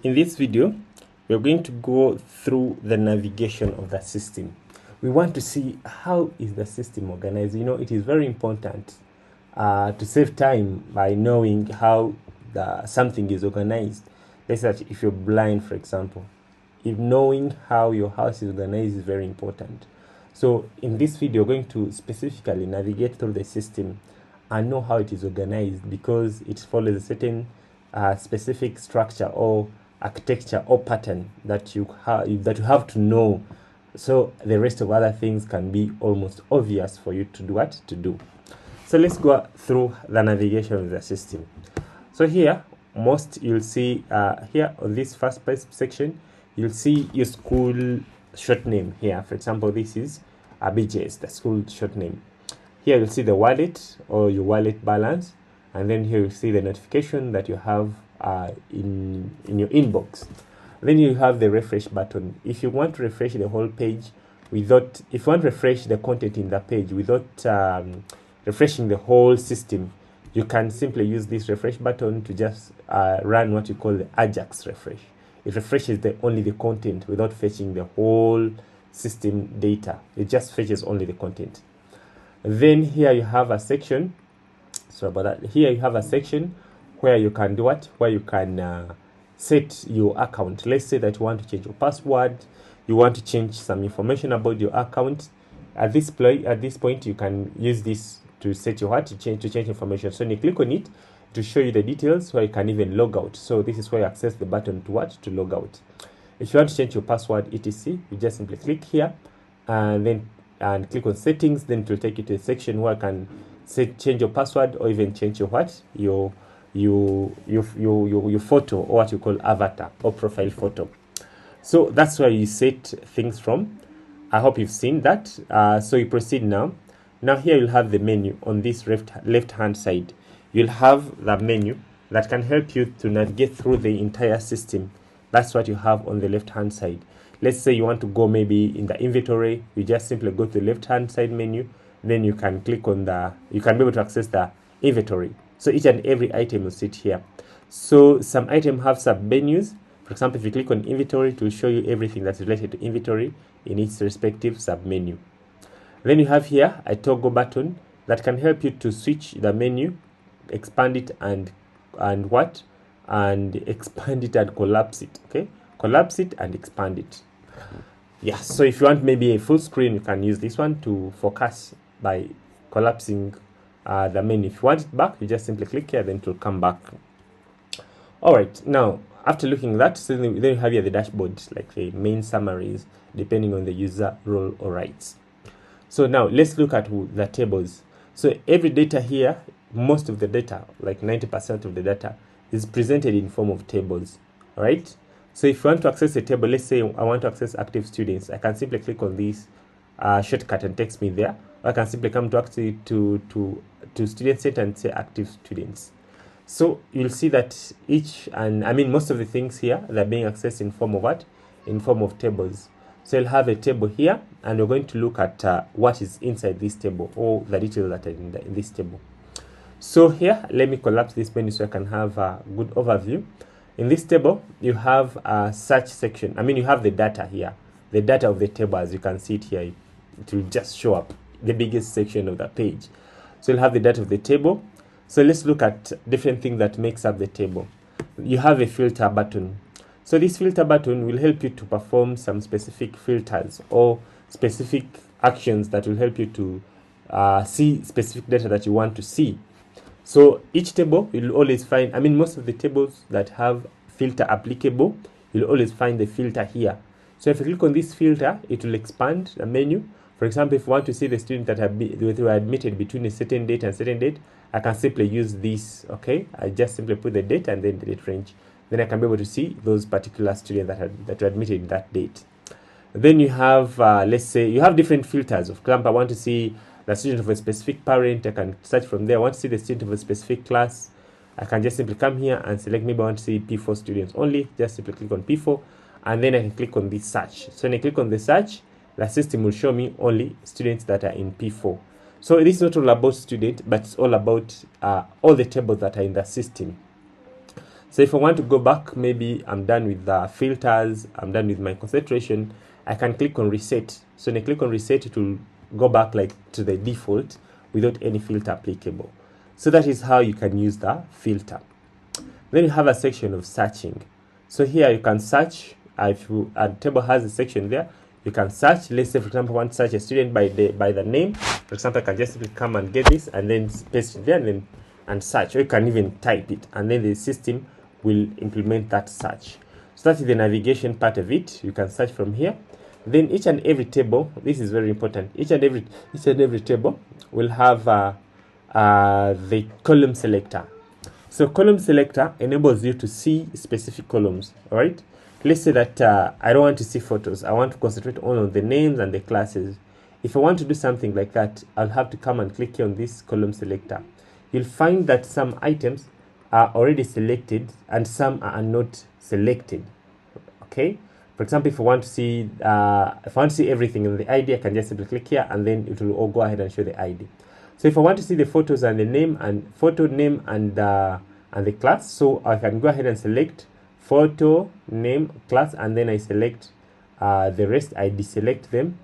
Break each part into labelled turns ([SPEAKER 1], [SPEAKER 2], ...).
[SPEAKER 1] In this video, we're going to go through the navigation of the system. We want to see how is the system organized. It is very important to save time by knowing how something is organized. Let's say that if you're blind, for example, if knowing how your house is organized is very important. So in this video, we're going to specifically navigate through the system and know how it is organized, because it follows a certain specific structure or architecture or pattern that you have to know, so the rest of other things can be almost obvious for you to do what to do. So let's go through the navigation of the system. So here you'll see here on this first section, you'll see your school short name here. For example, this is BJS, the school short name. Here you'll see the wallet or your wallet balance, and then here you'll see the notification that you have in your inbox. Then you have the refresh button. If you want to refresh the whole page if you want to refresh the content in the page without refreshing the whole system, you can simply use this refresh button to just run what you call the Ajax refresh. It refreshes only the content without fetching the whole system data. It just fetches only the content. Then here you have a section. Sorry about that. Here you have a section where you can do what? Where you can set your account. Let's say that you want to change your password. You want to change some information about your account. At this point, you can use this to set your to change information. So when you click on it, to show you the details where you can even log out. So this is where you access the button to log out. If you want to change your password, etc., you just simply click here and then click on settings. Then it will take you to a section where you can change your password or even change your your photo, or what you call avatar or profile photo. So that's where you set things from. I hope you've seen that. So you proceed now. Now here you'll have the menu on this left hand side. You'll have the menu that can help you to navigate through the entire system. That's what you have on the left hand side. Let's say you want to go maybe in the inventory. You just simply go to the left hand side menu. Then you can click on you can be able to access the inventory. So each and every item will sit here. So some items have sub-menus. For example, if you click on inventory, it will show you everything that's related to inventory in its respective sub-menu. Then you have here a toggle button that can help you to switch the menu, expand it and expand it and collapse it. Okay, collapse it and expand it. Yeah, so if you want maybe a full screen, you can use this one to focus by collapsing the menu. If you want it back, you just simply click here, then it will come back. All right, now after looking at that, so then you have here the dashboard, like the main summaries, depending on the user role or rights. So now let's look at the tables. So every data here, most of the data, like 90% of the data, is presented in form of tables. All right. So if you want to access a table, let's say I want to access active students, I can simply click on this shortcut and takes me there. Or I can simply come to student center and say active students. So you'll see that most of the things here, they're being accessed in form of what? In form of tables. So you'll have a table here, and we're going to look at what is inside this table, or the details that are in this table. So here, let me collapse this menu so I can have a good overview. In this table, you have a search section. You have the data here, the data of the table. As you can see it here, it will just show up the biggest section of the page. So you'll have the data of the table. So let's look at different things that makes up the table. You have a filter button. So this filter button will help you to perform some specific filters or specific actions that will help you to see specific data that you want to see. So each table you'll always find, most of the tables that have filter applicable, you'll always find the filter here. So if you click on this filter, it will expand the menu. For example, if you want to see the students that were admitted between a certain date and certain date, I can simply use this. Okay, I just simply put the date and then the date range. Then I can be able to see those particular students that were admitted in that date. Then you have, let's say, you have different filters. For example, I want to see the student of a specific parent. I can search from there. I want to see the student of a specific class. I can just simply come here and select, maybe I want to see P4 students only. Just simply click on P4, and then I can click on this search. So when I click on the search, the system will show me only students that are in P4. So this is not all about student, but it's all about all the tables that are in the system. So if I want to go back, maybe I'm done with the filters, I'm done with my concentration, I can click on reset. So when I click on reset, it will go back like to the default without any filter applicable. So that is how you can use the filter. Then you have a section of searching. So here you can search. If a table has a section there, you can search. Let's say, for example, I want to search a student by the name. For example, I can just simply come and get this and then paste it there and search. Or you can even type it, and then the system will implement that search. So that is the navigation part of it. You can search from here. Then each and every table, this is very important. Each and every table will have the column selector. So column selector enables you to see specific columns. All right. Let's say that I don't want to see photos. I want to concentrate only on the names and the classes. If I want to do something like that, I'll have to come and click here on this column selector. You'll find that some items are already selected and some are not selected. Okay. For example, if I want to see everything in the ID, I can just simply click here and then it will all go ahead and show the ID. So if I want to see the photos and the name and photo name and the class, so I can go ahead and select photo, name, class, and then I select the rest. I deselect them,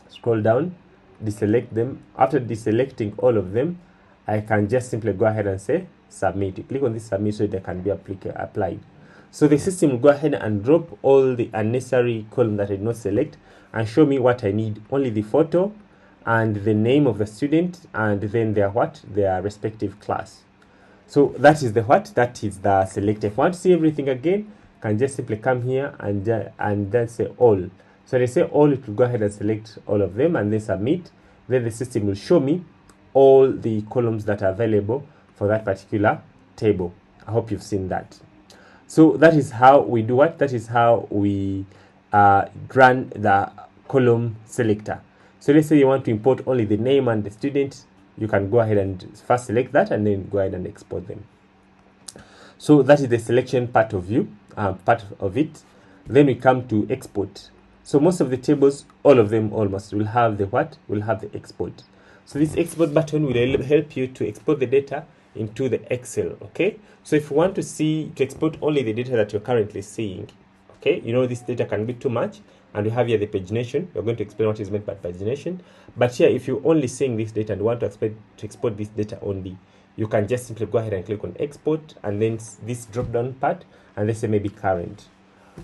[SPEAKER 1] scroll down, deselect them. After deselecting all of them, I can just simply go ahead and say submit. You click on this submit so they can be applied. So the system will go ahead and drop all the unnecessary columns that I did not select and show me what I need. Only the photo and the name of the student and then their respective class. So that is the select. If I want to see everything again, I can just simply come here and then say all. So they say all, it will go ahead and select all of them and then submit. Then the system will show me all the columns that are available for that particular table. I hope you've seen that. So that is how we do what? That is how we run the column selector. So let's say you want to import only the name and the student. You can go ahead and first select that and then go ahead and export them. So that is the selection part of it. Then we come to export. So most of the tables, all of them almost, will have the what? Will have the export. So this export button will help you to export the data into the Excel. Okay. So if you want to export only the data that you're currently seeing, okay, this data can be too much, and we have here the pagination. We're going to explain what is meant by pagination. But here, if you're only seeing this data and want to export this data only, you can just simply go ahead and click on export and then this drop down part, and let's say maybe current.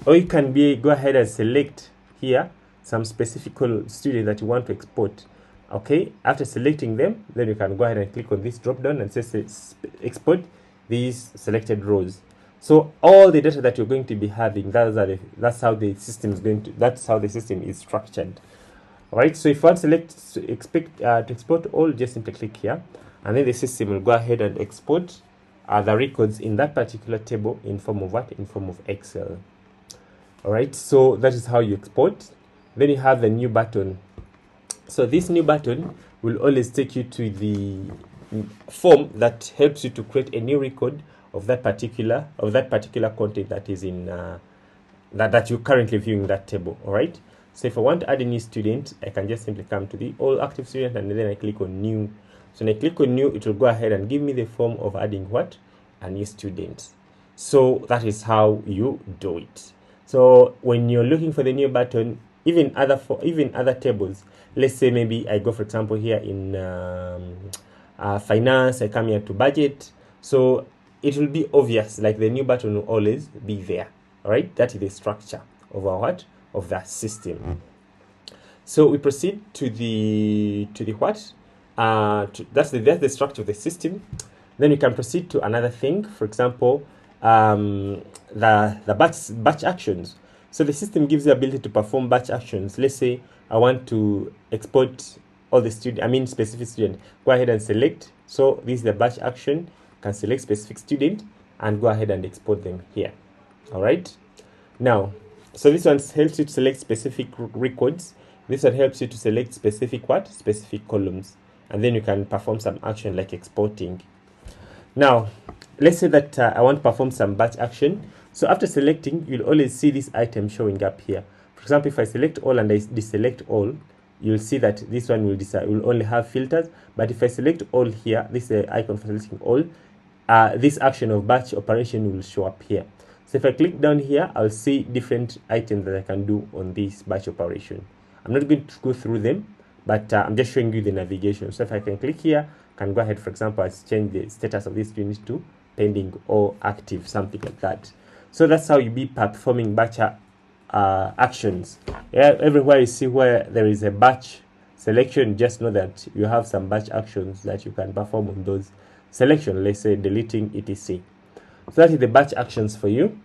[SPEAKER 1] Or you can go ahead and select here some specific student that you want to export. Okay, after selecting them, then you can go ahead and click on this drop down and say export these selected rows. So all the data that you're going to be having, that's how the system is structured. All right. So if you want to export all, just simply click here, and then the system will go ahead and export the records in that particular table in form of what? In form of Excel. All right. So that is how you export. Then you have the new button. So this new button will always take you to the form that helps you to create a new record of that particular content that is in that you're currently viewing that table. All right. So if I want to add a new student, I can just simply come to the all active student and then I click on new. So when I click on new, it will go ahead and give me the form of adding what? A new student. So that is how you do it. So when you're looking for the new button, even other tables, let's say maybe I go, for example, here in finance, I come here to budget. So it will be obvious, like the new button will always be there. All right, that is the structure of of that system. So we proceed to the what? That's the structure of the system. Then we can proceed to another thing. For example, the batch actions. So the system gives the ability to perform batch actions. Let's say I want to export all the specific student. Go ahead and select. So this is the batch action. Can select specific student and go ahead and export them here. All right. Now, so this one helps you to select specific records. This one helps you to select specific columns, and then you can perform some action like exporting. Now, let's say that I want to perform some batch action. So after selecting, you'll always see this item showing up here. For example, if I select all and I deselect all, you'll see that this one will only have filters. But if I select all here, this is the icon for selecting all, this action of batch operation will show up here. So if I click down here, I'll see different items that I can do on this batch operation. I'm not going to go through them, but I'm just showing you the navigation. So if I can click here, I can go ahead, for example, and change the status of this unit to pending or active, something like that. So that's how you be performing batch actions. Everywhere you see where there is a batch selection, just know that you have some batch actions that you can perform on those selection, let's say deleting etc. So that is the batch actions for you.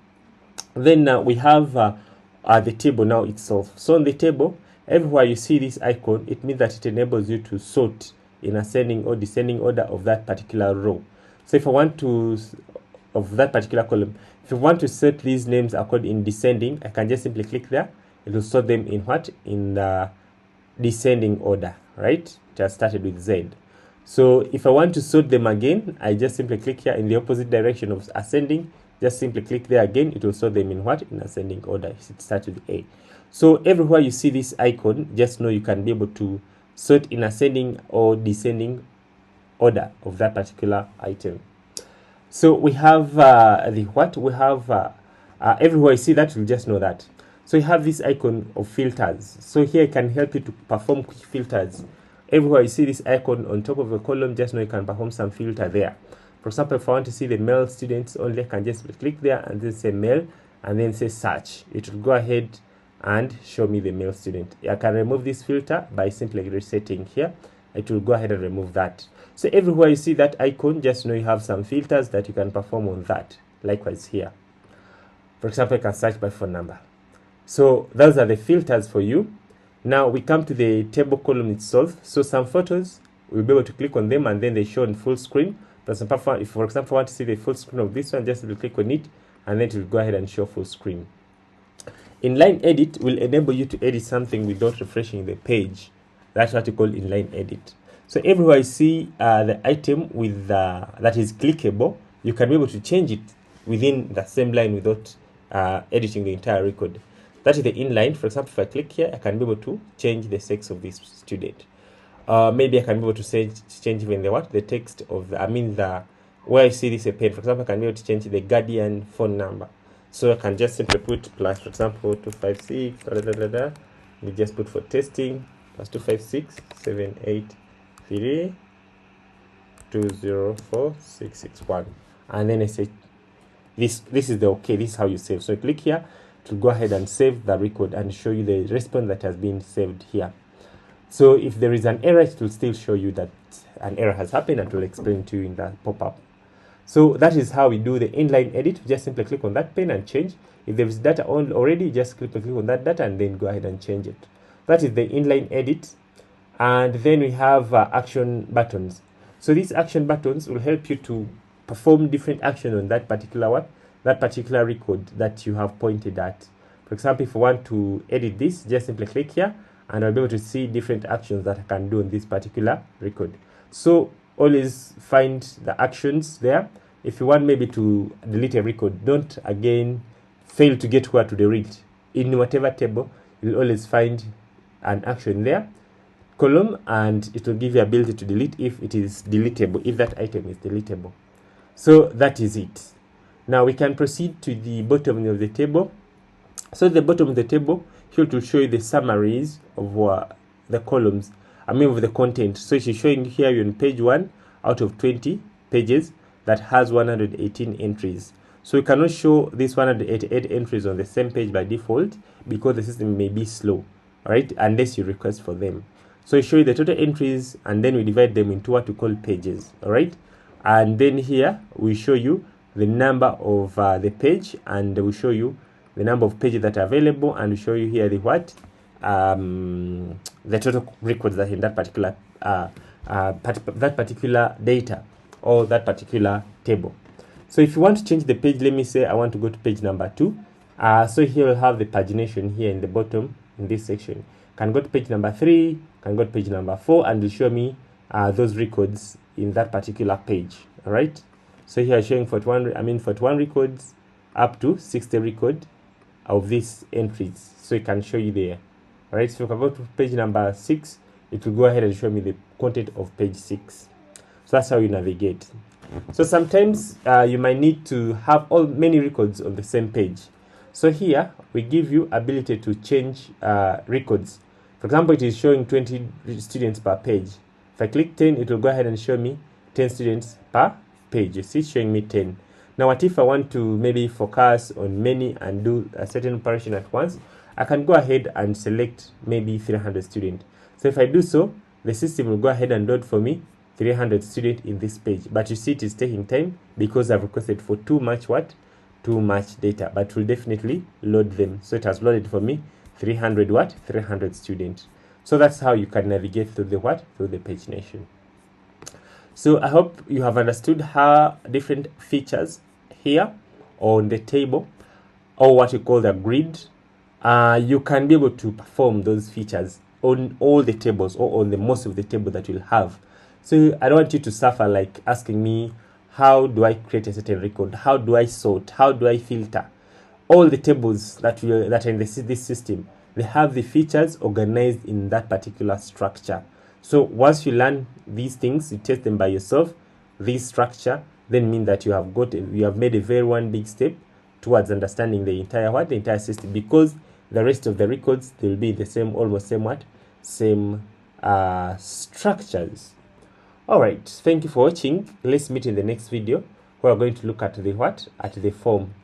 [SPEAKER 1] Then we have the table now itself. So on the table, everywhere you see this icon, it means that it enables you to sort in ascending or descending order of that particular row. So if I want to, of that particular column, if you want to sort these names according in descending, I can just simply click there. It will sort them in what? In the descending order, right? It has started with Z. So if I want to sort them again, I just simply click here in the opposite direction of ascending. Just simply click there again. It will sort them in what? In ascending order. It starts with A. So everywhere you see this icon, just know you can be able to sort in ascending or descending order of that particular item. So we have the what? We have everywhere you see that, you'll just know that. So you have this icon of filters. So here it can help you to perform quick filters. Everywhere you see this icon on top of a column, just know you can perform some filter there. For example, if I want to see the male students only, I can just click there and then say male and then say search. It will go ahead and show me the male student. I can remove this filter by simply resetting here. It will go ahead and remove that. So everywhere you see that icon, just know you have some filters that you can perform on that. Likewise here. For example, I can search by phone number. So those are the filters for you. Now we come to the table column itself. So some photos, we'll be able to click on them and then they show in full screen. If, for example, I want to see the full screen of this one, just click on it and then it will go ahead and show full screen. Inline edit will enable you to edit something without refreshing the page. That's what you call inline edit. So everywhere you see the item with that is clickable, you can be able to change it within the same line without editing the entire record. That is the inline. For example, if I click here, I can be able to change the sex of this student. Maybe I can be able to change even the text of the, where I see this a pen. For example, I can be able to change the guardian phone number. So I can just simply put plus, for example, 256, we just put for testing, plus 256 783 204 661. And then I say, this is the okay, this is how you save. So I click here to go ahead and save the record and show you the response that has been saved here. So if there is an error, it will still show you that an error has happened and will explain to you in the pop-up. So that is how we do the inline edit. Just simply click on that pen and change. If there is data on already, just click on that data and then go ahead and change it. That is the inline edit. And then we have action buttons. So these action buttons will help you to perform different action on that particular record that you have pointed at. For example, if you want to edit this, just simply click here and I'll be able to see different actions that I can do on this particular record. So always find the actions there. If you want maybe to delete a record, don't again fail to get where to delete. In whatever table, you'll always find an action there, column, and it will give you ability to delete if it is deletable, if that item is deletable. So that is it. Now we can proceed to the bottom of the table. So the bottom of the table, here to show you the summaries of the columns, of the content. So she's showing here on page 1 out of 20 pages that has 118 entries. So we cannot show these 188 entries on the same page by default because the system may be slow, right? Unless you request for them. So we show you the total entries and then we divide them into what we call pages, all right? And then here we show you the number of the page, and we show you the number of pages that are available, and we show you here the what the total records that in that particular data or that particular table. So if you want to change the page, let me say I want to go to page number 2. So here we'll have the pagination here in the bottom in this section. Can go to page number 3, can go to page number 4, and will show me those records in that particular page. All right. So here showing 41 records up to 60 record of these entries. So it can show you there. All right. So if I go to page number 6, it will go ahead and show me the content of page 6. So that's how you navigate. So sometimes you might need to have many records on the same page. So here we give you ability to change records. For example, it is showing 20 students per page. If I click 10, it will go ahead and show me 10 students per page. You see, it's showing me 10. Now, what if I want to maybe focus on many and do a certain operation at once? I can go ahead and select maybe 300 students. So if I do so, the system will go ahead and load for me 300 students in this page. But you see, it is taking time because I've requested for too much data, but will definitely load them. So it has loaded for me 300 students. So that's how you can navigate through the Page Nation. So I hope you have understood how different features here on the table, or what you call the grid, you can be able to perform those features on all the tables or on the most of the table that you'll have. So I don't want you to suffer like asking me, how do I create a certain record? How do I sort? How do I filter? All the tables that are in this system, they have the features organized in that particular structure. So once you learn these things, you test them by yourself, this structure, then mean that you have made a very one big step towards understanding the entire system, because the rest of the records, they will be the same, almost same structures. Alright, thank you for watching. Let's meet in the next video. We are going to look at the form